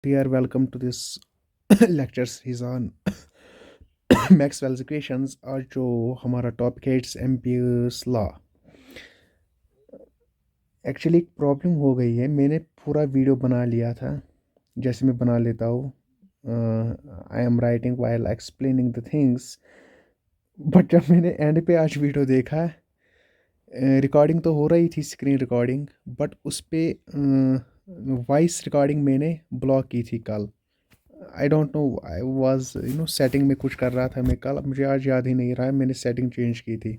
Dear, welcome to this lecture series on Maxwell's equations। आज जो हमारा टॉपिक है इट्स एम्पियर्स लॉ। एक्चुअली एक प्रॉब्लम हो गई है, मैंने पूरा वीडियो बना लिया था जैसे मैं बना लेता हूँ। I am writing while explaining the things, but जब मैंने एंड पे आज वीडियो देखा, रिकॉर्डिंग तो हो रही थी स्क्रीन रिकॉर्डिंग, बट उस पर वॉइस रिकॉर्डिंग मैंने ब्लॉक की थी कल। I don't know, I was setting में कुछ कर रहा था मैं कल, अब मुझे आज याद ही नहीं रहा है मैंने सेटिंग चेंज की थी।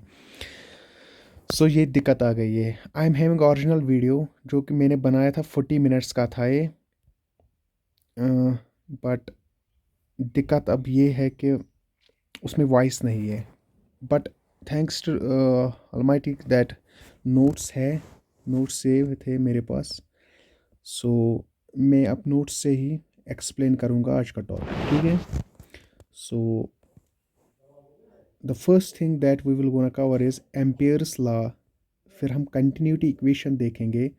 सो ये दिक्कत आ गई है। आई एम हैविंग ओरिजिनल वीडियो जो कि मैंने बनाया था 40 मिनट्स का था ये, बट दिक्कत अब ये है कि उसमें वॉइस नहीं है। But thanks to almighty that notes है, नोट्स सेव थे मेरे पास। सो मैं अब नोट्स से ही एक्सप्लेन करूँगा आज का टॉपिक, ठीक है। So the first thing that we will gonna cover is Ampere's law. फिर हम कंटिन्यूटी इक्वेशन देखेंगे,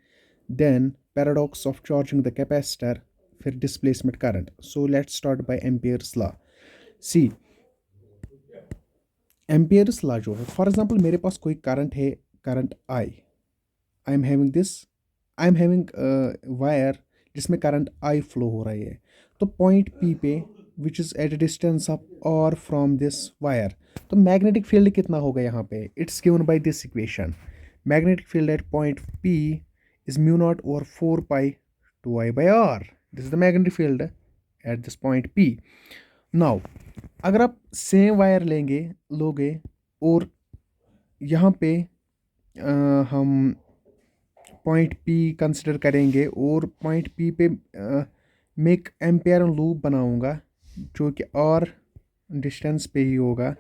then paradox of charging the capacitor, फिर displacement current. So let's start by Ampere's law. See, Ampere's law जो है, for example मेरे पास कोई current है, current I am having this, I am having wire जिसमें current I flow हो रही है। तो पॉइंट पी पे which is eight a distance of R from this wire, तो मैग्नेटिक फील्ड कितना होगा यहाँ पे, it's given by this equation. Magnetic field at point P is mu naught over 4 pi 2I/r। This is the magnetic field at this point P. Now अगर आप same wire लोगे और यहाँ पे हम पॉइंट पी कंसिडर करेंगे और point P पे मैं एक एम्पेयर लूप बनाऊंगा जो कि आर डिस्टेंस पे ही होगा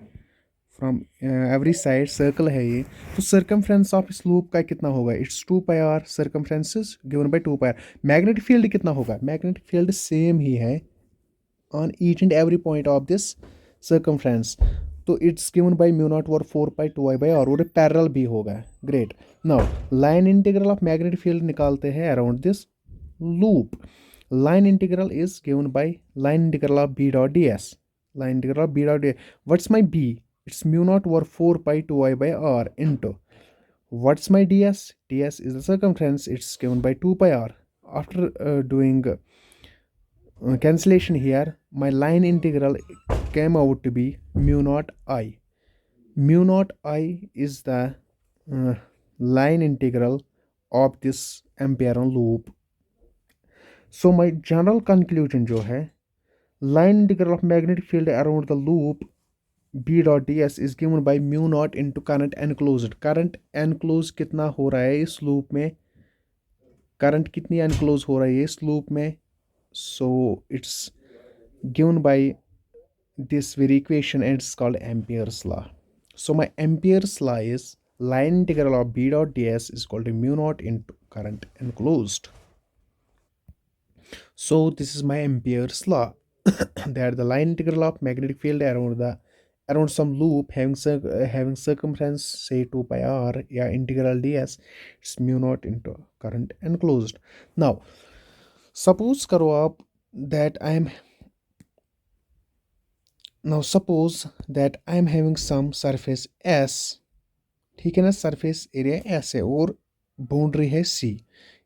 फ्रॉम एवरी साइड, सर्कल है ये। तो सर्कमफ्रेंस ऑफ इस लूप का कितना होगा, it's 2πr, circumference is given by 2πr। Magnetic field कितना होगा, मैग्नेटिक फील्ड सेम ही है on each and every point of this circumference. तो it's given by mu naught over 4 pi 2I/r, और पैरेलल भी होगा। Great. Now line integral of magnetic field निकालते हैं around this loop. Line integral is given by line integral of b dot ds। Line integral of b dot ds, what's my b, it's mu naught over 4 pi 2I/r into what's my ds, ds is the circumference, it's given by 2 pi r. After doing cancellation here, my line integral came out to be mu naught I. Mu naught I is the uh, line integral of this ampere loop. So my general conclusion जो है, line integral of magnetic field around the loop b dot D S is given by mu naught into current enclose. Current enclose कितना हो रहा है इस loop में, current कितनी enclose हो रही है इस लूप में। So it's given by this very equation and it's called amperes law. So my Ampere's law is line integral of b dot ds is equal to mu naught into current enclosed. So this is my Ampere's law that the line integral of magnetic field around some loop having circumference say 2 pi r, yeah, integral ds, it's mu naught into current enclosed. Now suppose karo aap that I am having some surface s, ठीक है ना, surface area s है और boundary है c।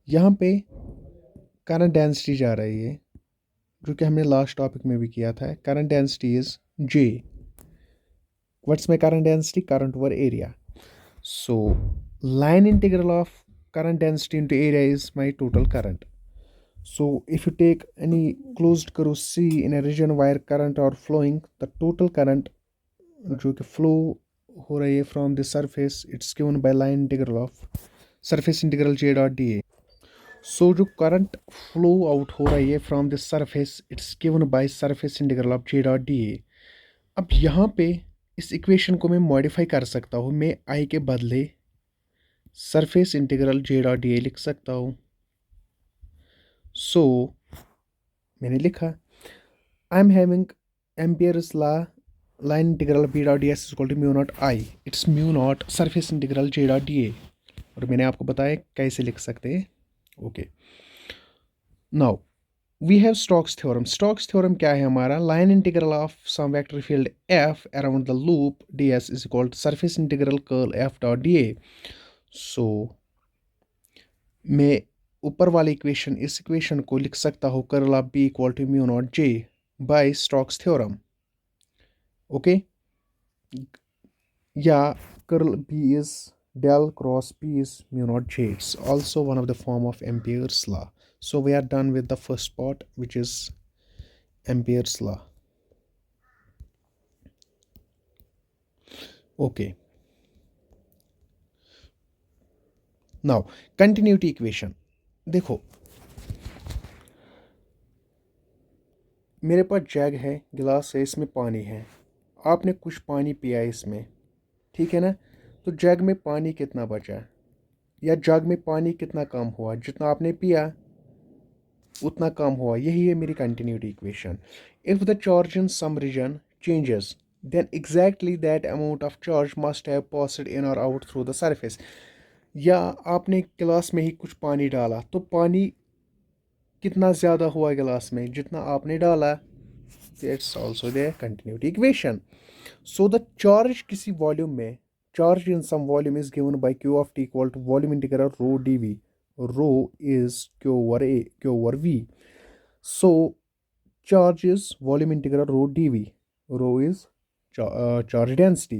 यहाँ पे current density जा रही है जो कि हमने लास्ट टॉपिक में भी किया था। Current density is J। What's my current density, current over area. So line integral of current density into area is my total current. So if you take any closed curve C in a region wire current और flowing, the total current जो कि flow हो रही है from the surface, it's given by line integral of surface integral J dot D A. So जो current flow out हो रही है from this surface, it's given by surface integral of J dot D A. अब यहाँ पे इस equation को मैं मॉडिफाई कर सकता हूँ, मैं I के बदले surface integral J dot D A लिख सकता हूँ। सो मैंने लिखा I am having Ampere's law, line integral B dot D S is equal to mu naught I, it's mu naught surface integral J dot D A, और मैंने आपको बताया कैसे लिख सकते हैं। Okay, now we have Stokes theorem क्या है हमारा? Line integral of some vector field F around the loop D S is equal to surface integral curl F dot D A. So मैं ऊपर वाली इक्वेशन, इस इक्वेशन को लिख सकता हूँ curl of B equal to mu naught J by Stokes theorem. Okay, या curl B is del cross b is mu naught j. It's also one of the form of Ampere's law. So we are done with the first part, which is Ampere's law. Okay, now continuity equation. देखो, मेरे पास जग है, गिलास है, इसमें पानी है, आपने कुछ पानी पिया इसमें, ठीक है ना? तो जग में पानी कितना बचा, या जग में पानी कितना कम हुआ? जितना आपने पिया उतना कम हुआ। यही है मेरी continuity equation. If the charge in some region changes then exactly that amount of charge must have passed in or out through the surface. या आपने गिलास में ही कुछ पानी डाला, तो पानी कितना ज़्यादा हुआ गिलास में जितना आपने डाला। That's also the continuity equation. So the charge किसी वॉल्यूम में, charge in some volume is given by Q of T equal to volume integral rho D V. Rho is q over a, q over v. So charge is volume integral rho dv. Rho is charge density.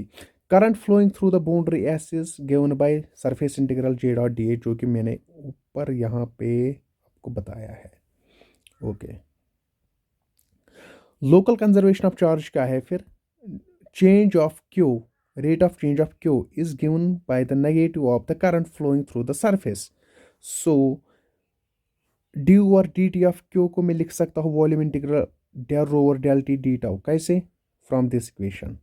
Current flowing through the boundary S is given by surface integral j dot da, जो कि मैंने ऊपर यहाँ पे आपको बताया है। Okay, local conservation of charge क्या है फिर? Change of Q, rate of change of q is given by the negative of the current flowing through the surface. So ड्यू और डी टी ऑफ क्यू को मैं लिख सकता हूँ volume integral del rho over del T D tau. कैसे? From this equation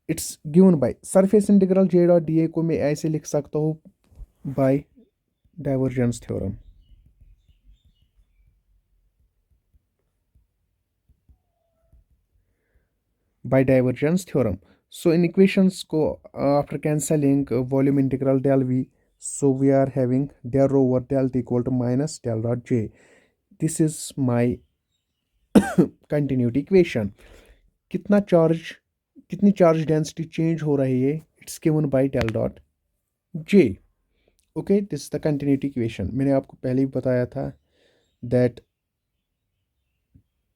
it's given by surface integral J dot D A को मैं ऐसे लिख सकता हूँ by divergence theorem. by divergence theorem. So in equations को after cancelling volume integral del v, so we are having del rho over del t equal to minus del dot j. This is my continuity equation. कितना charge, कितनी charge density change हो रही है? It's given by del dot J. Okay, this is the continuity equation. मैंने आपको पहले ही बताया था दैट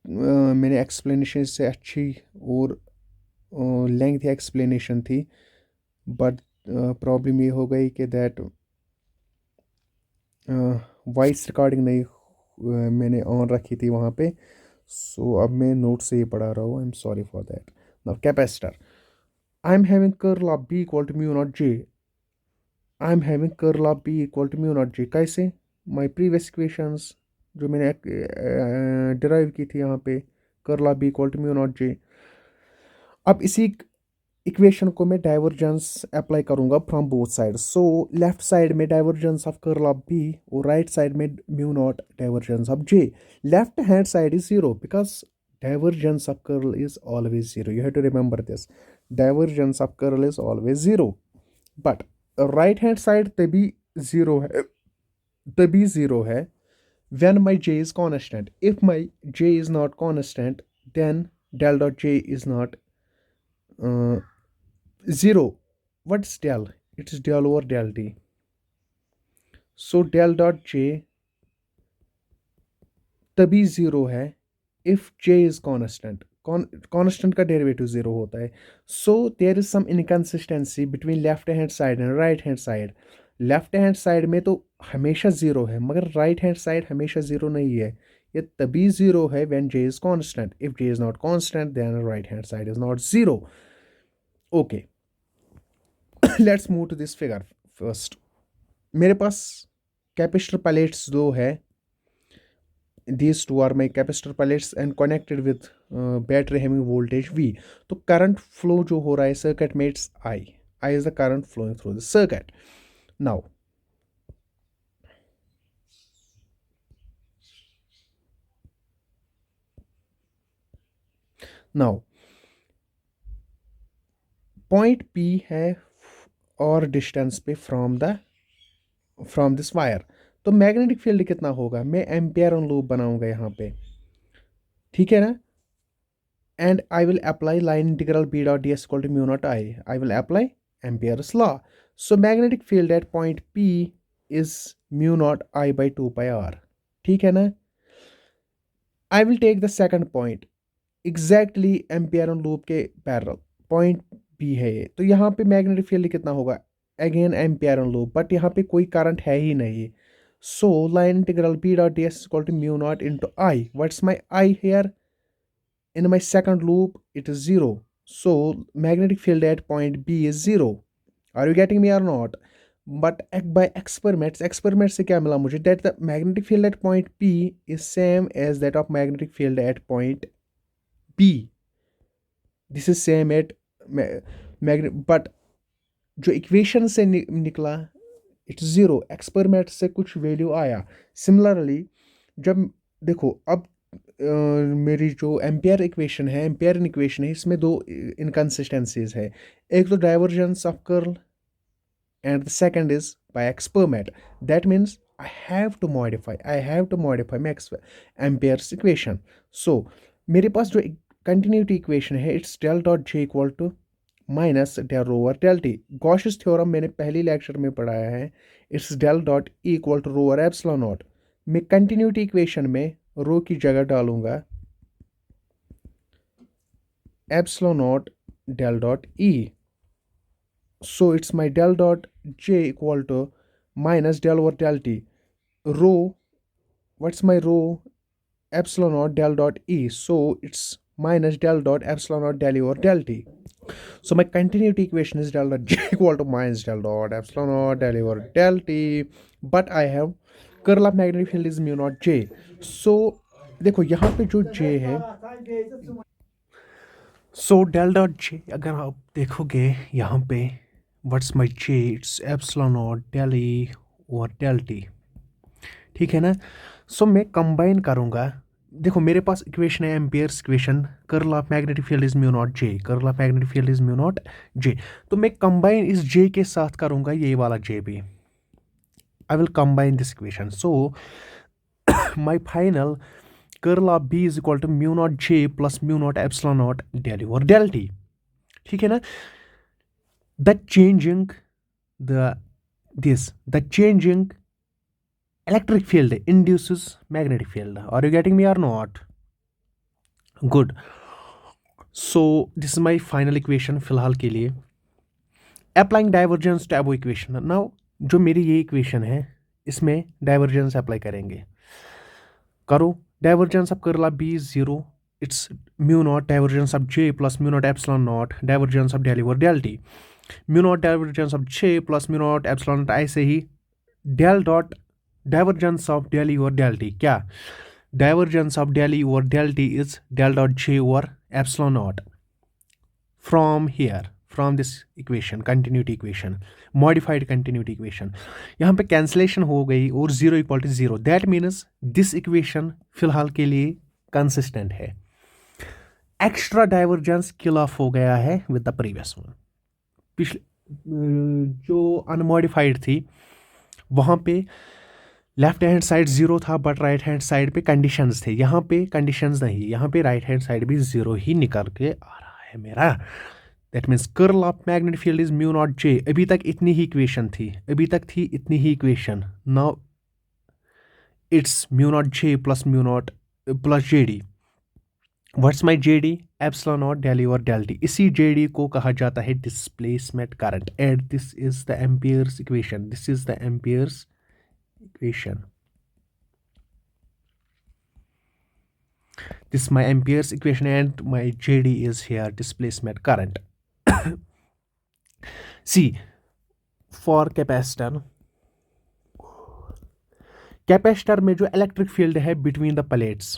मैंने एक्सप्लेनेशन से अच्छी और लेंथ एक्सप्लेनेशन थी, बट प्रॉब्लम ये हो गई कि दैट वॉइस रिकॉर्डिंग नहीं मैंने ऑन रखी थी वहाँ पे। सो अब मैं नोट से ही पढ़ा रहा हूँ। I am sorry for that. Now capacitor, I am having curl of B equal to mu naught J. I am having curl of B equal to mu naught J. कैसे? माई प्रीवियस इक्वेशंस जो मैंने derive की थी यहाँ पे, curl of B equal to mu naught J. अब इसी equation को मैं डाइवर्जेंस अप्लाई करूंगा from both side. So left side में divergence of curl of B और राइट साइड में mu naught divergence of J. Left hand side is zero because divergence of curl is always zero. You have to remember this. Divergence of curl is always zero. But right hand side तभी zero है, तभी zero है when my j is constant. If my j is not constant, then del dot j is not uh, zero. What's del? It's del over del t. So del dot j तभी zero है if j is constant. Constant का derivative zero होता है। So there is some inconsistency between left hand side and right hand side. Left hand side में तो हमेशा zero है, मगर राइट हैंड साइड हमेशा जीरो नहीं है। ये तभी जीरो है when j is constant. If j is not constant, then right hand side is not zero. Okay, let's move to this figure first. मेरे पास कैपेसिटर प्लेट्स दो है। These two are my capacitor pellets and connected with battery having voltage V. तो current flow जो हो रहा है circuit में it's I. I is the current flowing through the circuit. Now point P है और distance पे from this wire. तो मैग्नेटिक फील्ड कितना होगा, मैं एम्पियर ऑन लूप बनाऊंगा यहाँ पे, ठीक है ना, and I will apply line integral B dot D S equal to mu naught I will apply Ampere's law. So magnetic field at point P is mu naught I by 2 πr, ठीक है ना. I will take the second point exactly Ampere on loop के parallel, point B है ये, तो यहाँ पे magnetic field कितना होगा, again Ampere on loop, but यहाँ पे कोई करंट है ही नहीं. So line integral B dot D S equal to mu naught into I. What's my I here, in my second loop it is 0, so magnetic field at point B is 0. Are you getting me or not? But by experiments से क्या मिला मुझे, that the magnetic field at point P is same as that of magnetic field at point B. This is same at but जो equation से निकला it's 0, experiment से कुछ value आया. सिमिलरली जब देखो अब मेरी जो एम्पियर इक्वेशन है, एम्पियरन इक्वेशन है, इसमें दो इनकन्सिस्टेंसीज है. एक तो divergence of curl and the second is by experiment. That means I have to modify my Ampere's equation. So मेरे पास जो कंटिन्यूटी इक्वेशन है it's del dot J equal to minus del over del t. Gauss's theorem मैंने पहली lecture में पढ़ाया है. It's del dot E equal to rho over epsilon naught. मैं कंटिन्यूटी इक्वेशन में रो की जगह डालूंगा epsilon naught del dot E. So it's my del dot J equal to minus del over del T. Rho what's my rho, epsilon naught del dot E. So it's minus del dot epsilon naught del over del t. So my continuity equation is del dot j equal to minus del dot epsilon naught del over del t. But I have curl of magnetic field is mu naught j. So देखो यहाँ पे जो j है, so del dot j अगर आप देखोगे यहाँ पे what's my j, it's epsilon naught del e over del t, ठीक है ना. सो मैं कंबाइन करूँगा. देखो मेरे पास इक्वेशन है Ampere's equation, curl of magnetic field is mu naught J, curl of magnetic field is mu naught J. तो मैं कंबाइन इस जे के साथ करूंगा ये वाला जे भी. I will combine this equation. So my final curl of B is equal to mu naught J plus mu naught epsilon naught del over del T, ठीक है ना. The changing electric field induces magnetic field. Are you getting me or not? Good. So this is my final equation फिलहाल के लिए. Applying divergence to above equation. Now जो मेरी ये equation है इसमें divergence apply करेंगे. करो. Divergence of curl of B is 0. It's mu naught divergence of J plus mu naught epsilon naught divergence of del over del T. Mu naught divergence of J plus mu naught epsilon naught ऐसे ही del dot divergence of del E over del T. क्या divergence of del E over del T is del dot J over epsilon naught from here, from this equation, continuity equation, modified continuity equation. यहाँ पे cancellation हो गई और 0 equal to 0. That means this equation फिलहाल के लिए consistent है. Extra divergence kill off हो गया है with the previous one. पिछले जो unmodified थी वहाँ पे लेफ्ट हैंड साइड 0 था बट राइट हैंड साइड पे कंडीशंस थे. यहाँ पे कंडीशंस नहीं, यहाँ पे राइट हैंड साइड भी 0 ही निकल के आ रहा है मेरा. That means curl of magnetic field is mu naught J. अभी तक इतनी ही इक्वेशन थी, इतनी ही equation. Now it's mu naught J plus mu naught plus J D. What's my J D, epsilon naught del over del t. इसी J D को कहा जाता है displacement current. And this is the Ampere's equation. This is the Ampere's equation. This is my Ampere's equation and my JD is here, displacement current. See, for capacitor में जो electric field है between the plates,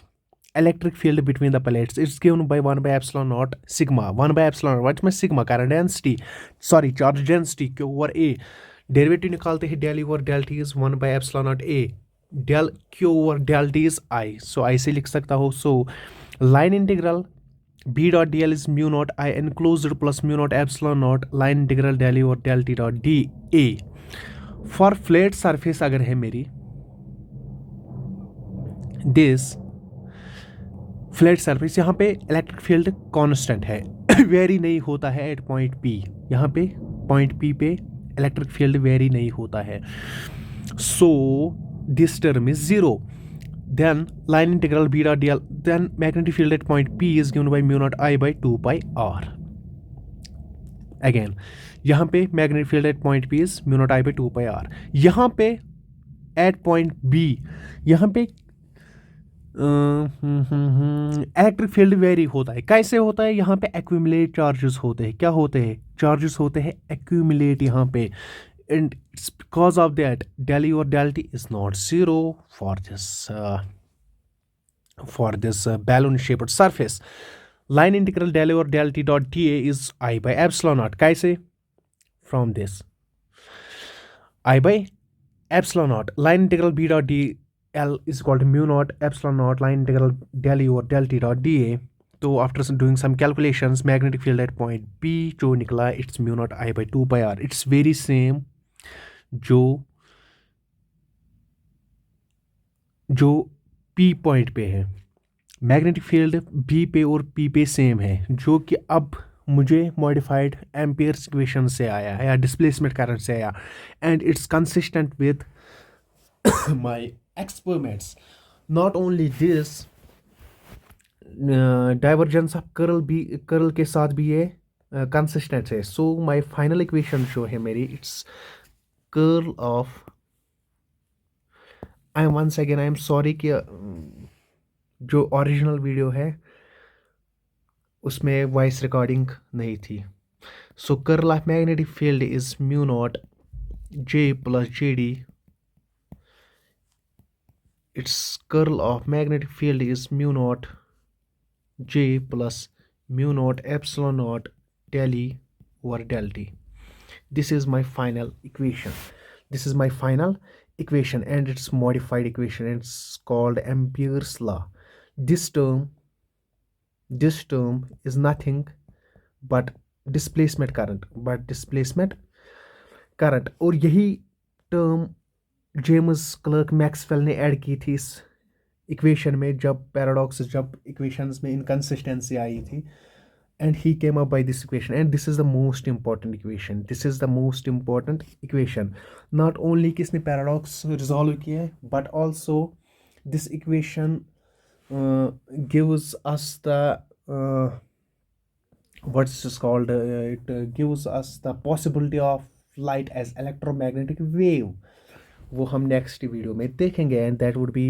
it's given by 1 by epsilon naught sigma. 1 by epsilon naught, what's my sigma? Current density, charge density Q over A. Derivative निकालते हैं del over del t is 1 by epsilon naught A. Del Q over del t is I. So I से लिख सकता हो. So line integral B dot d l is mu naught I enclosed plus mu naught epsilon naught line integral del over del t dot D A. For flat surface अगर है मेरी this flat surface, यहाँ पे electric field constant है, very नहीं होता है eight point P. यहाँ पे पॉइंट पी पे इलेक्ट्रिक फील्ड वेरी नहीं होता है, so this term is zero. then line integral b dot dl, then magnetic field at point p is given by mu naught I by 2 pi r. again यहाँ पे magnetic field at point p is mu naught I by 2 pi r. यहाँ पे at point b, यहाँ पे electric field very होता है। कैसे होता है? यहाँ पे एक्यूमुलेट चार्जेस होते हैं। क्या होते हैं? चार्जेस होते हैं एक्यूमुलेट यहाँ पे, and it's because of that del u or del t is not zero for this balloon shaped surface. Line integral del u or del t dot dA is I by epsilon naught. कैसे? From this I by epsilon naught. Line integral b dot dl is equal to mu naught epsilon naught line integral del u or del t dot dA. तो after doing some calculations, magnetic field at point P जो निकला, it's mu naught I by 2 pi r. It's very same जो P point पे है। Magnetic field B पे और P पे same है, जो कि अब मुझे मॉडिफाइड एम्पियर्स इक्वेशन से आया है या डिस्प्लेसमेंट करंट से आया, and it's consistent with my experiments. Not only this, divergence of curl के साथ भी ये कंसिस्टेंट है। सो माय फाइनल इक्वेशन जो है मेरी, it's curl of, I am sorry कि जो ओरिजिनल वीडियो है उसमें वॉइस रिकॉर्डिंग नहीं थी। So curl of magnetic field is mu naught J plus J D. It's curl of magnetic field is mu naught J plus mu naught epsilon naught del E over del T. This is my final equation, and it's modified equation, and it's called Ampere's law. This term is nothing but displacement current, और यही term James clerk Maxwell ने add की थी इस equation में, जब equations में inconsistency आई थी, and he came up by this equation, and this is the most important equation. Not only किसने paradox resolve किया है, but also this equation gives us the it gives us the possibility of light as electromagnetic wave. वो हम next video में देखेंगे, and that would be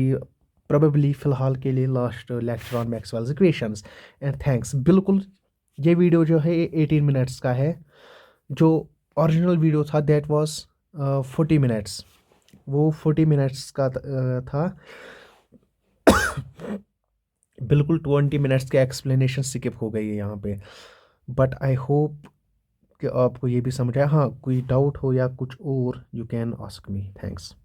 probably फिलहाल के लिए last lecture on Maxwell's equations. And thanks. बिल्कुल ये video जो है 18 मिनट्स का है। जो ओरिजिनल वीडियो था दैट वाज 40 मिनट्स, वो 40 मिनट्स का था। बिल्कुल 20 मिनट्स के एक्सप्लेनेशन स्किप हो गई है यहाँ पे, बट आई होप कि आपको ये भी समझ आया। हाँ, कोई डाउट हो या कुछ और, you can ask me. Thanks.